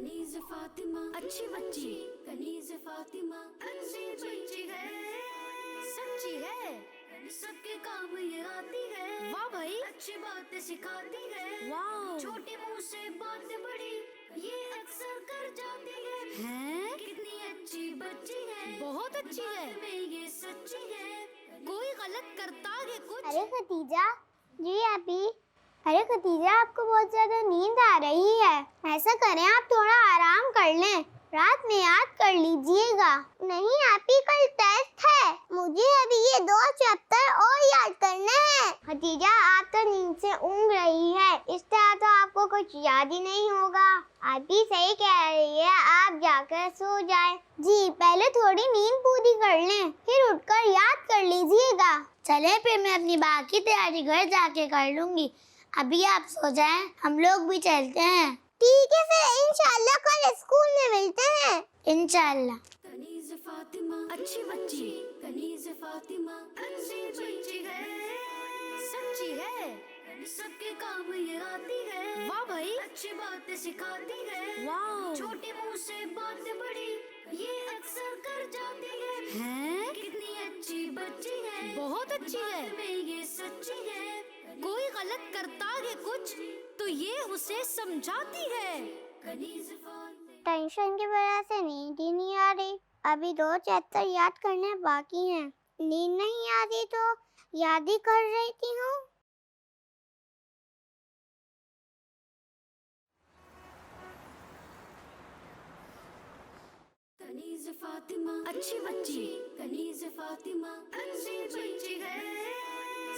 कनीज़ फातिमा अच्छी बच्ची, कनीज़ फातिमा अच्छी बच्ची है, सच्ची है, सबके काम ये आती है। वाह भाई, अच्छी बातें सिखाती है। वाह, छोटी मुंह से बात बड़ी ये अक्सर कर जाती है। कितनी अच्छी बच्ची है, बहुत अच्छी है, में ये सच्ची है, कोई गलत करता है कुछ। अरे खतीजा जी आपी, अरे खतीजा आपको बहुत ज्यादा नींद आ रही है, ऐसा करें आप थोड़ा आराम कर लें, रात में याद कर लीजिएगा। नहीं आपी, कल टेस्ट है, मुझे अभी ये 2 चैप्टर और याद करने हैं। खतीजा आप तो नींद से ऊँघ रही है, इस तरह तो आपको कुछ याद ही नहीं होगा। आपी सही कह रही है, आप जाकर सो जाएं। जी पहले थोड़ी नींद पूरी कर लें, फिर उठकर याद कर लीजिएगा। चले फिर मैं अपनी बाकी तैयारी घर जाके कर लूंगी, अभी आप सो जाएं, हम लोग भी चलते हैं। ठीक है फिर इंशाल्लाह कल स्कूल में मिलते हैं। इंशाल्लाह। कनीज़ फातिमा अच्छी बच्ची, कनीज़ फातिमा अच्छी बच्ची है, सच्ची है, सबके काम ये आती है। वाह भाई, अच्छी बातें सिखाती है। वाह, छोटी मुंह से बात बड़ी ये अक्सर कर जाती है। कितनी अच्छी बच्ची है, बहुत अच्छी है, में ये सच्ची है, कोई गलत करता है कुछ तो ये उसे समझाती है। कनीज़ फातिमा टेंशन की वजह से नींद ही नहीं आ रही, अभी 2 चैप्टर याद करने बाकी हैं। नींद नहीं आ रही तो याद ही कर रही थी हूँ। कनीज़ फातिमा अच्छी बच्ची, कनीज़ फातिमा अच्छी बच्ची है,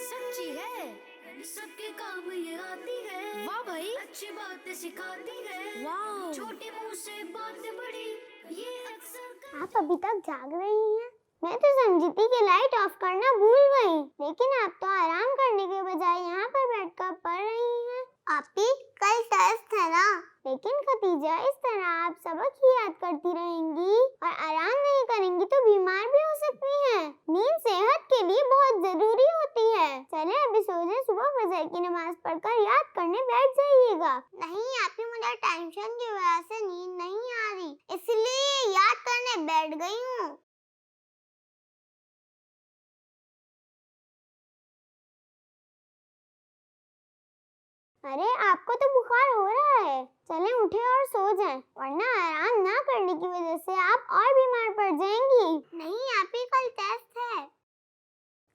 सच्ची है, सबके काम ये आती है। वाह भाई, अच्छी बातें सिखाती है। वाह, छोटी मुंह से बात बड़ी ये अक्सर। आप अभी तक जाग रही हैं? मैं तो समझी कि लाइट ऑफ करना भूल गई, लेकिन आप तो आराम करने के बजाय यहाँ पर बैठकर पढ़ रही हैं। आपी कल टेस्ट है ना, लेकिन खतीजा इस तरह आप सबक ही याद करती रहेंगी और आराम नहीं करेंगी तो बीमार भी हो सकती हैं। नींद सेहत के लिए बहुत जरूरी होती है। चले अभी सो जाए, सुबह फजर की नमाज पढ़कर याद करने बैठ जाइएगा। नहीं आपी, मुझे टेंशन की वजह से नींद नहीं आ रही, इसलिए याद करने बैठ गई हूँ। अरे आपको तो बुखार हो रहा है, चलें उठे और सो जाएं, वरना आराम ना करने की वजह से आप और बीमार पड़ जाएंगी। नहीं आपी कल टेस्ट है।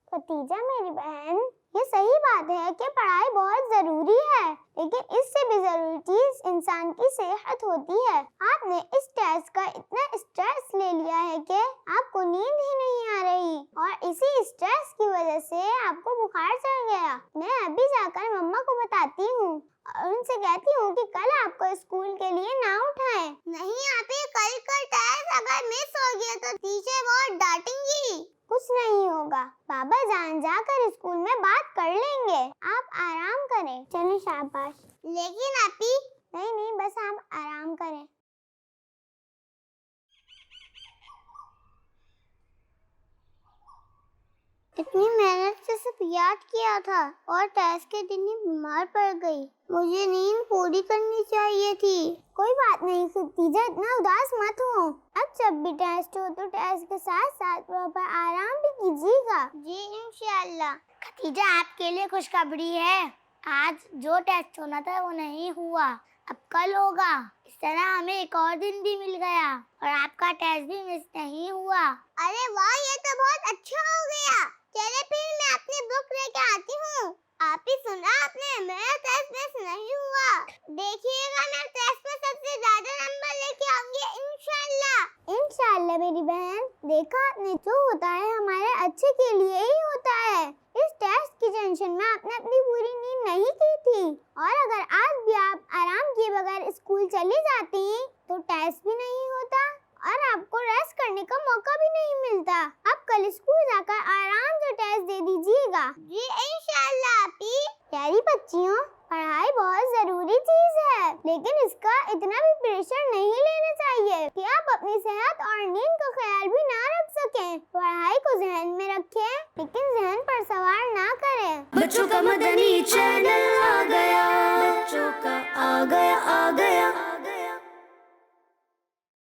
खतीजा मेरी बहन, ये सही बात है कि पढ़ाई बहुत जरूरी है, लेकिन इससे भी जरूरी चीज इंसान की सेहत होती है। आपने इस टेस्ट का इतना स्ट्रेस ले लिया है कि आपको नींद ही नहीं आ रही और इसी स्ट्रेस की वजह से आपको बुखार चढ़ गया। मैं अभी जाकर मम्मा को बताती हूँ और उनसे कहती हूँ कि कल आपको स्कूल के लिए ना उठाएं। नहीं आपी, कल का टेस्ट अगर मिस हो गया तो टीचर बहुत डांटेंगी। कुछ नहीं होगा, बाबा जान जाकर स्कूल में बात कर लेंगे, आप आराम करें। चलिए शाबाश। लेकिन आपी नहीं, बस आप आराम करें। इतनी मेहनत से सब याद किया था और टेस्ट के दिन ही बीमार पड़ गई। मुझे नींद पूरी करनी चाहिए थी। कोई बात नहीं खतीजा, इतना उदास मत हो। अब जब भी टेस्ट हो तो टेस्ट के साथ साथ प्रॉपर आराम भी कीजिएगा। जी इंशाल्लाह। खतीजा आपके लिए खुशखबरी है, आज जो टेस्ट होना था वो नहीं हुआ, अब कल होगा। इस तरह हमें एक और दिन भी मिल गया और आपका टेस्ट भी मिस नहीं हुआ। अरे वाह, ये तो बहुत अच्छा हो गया। चले फिर मैं अपनी बुक लेके आती हूँ। आप ही सुना आपने, मेरा टेस्ट मिस नहीं हुआ। देखिएगा मैं टेस्ट में सबसे ज्यादा नंबर लेके आऊंगी इंशाल्लाह। इंशाल्लाह मेरी बहन, देखा आपने, जो होता है हमारे अच्छे के लिए ही होता है। इस टेस्ट की टेंशन में आपने अपनी पूरी नींद नहीं की थी और अगर आज भी आप आराम किए बगैर स्कूल चली जाती तो टेस्ट भी नहीं होता और आपको रेस्ट करने का मौका भी नहीं मिलता। आप कल स्कूल जाकर आराम से टेस्ट दे दीजिएगा। जी इंशाल्लाह आपी। प्यारी बच्चियों, पढ़ाई बहुत जरूरी चीज है, लेकिन इसका इतना भी प्रेशर नहीं लेना चाहिए कि आप अपनी सेहत और नींद का ख्याल भी ना रख सकें। पढ़ाई को ज़हन में रखें, लेकिन ज़हन पर सवार ना करें। बच्चों का मदनी चैनल आ गया, बच्चों का आ गया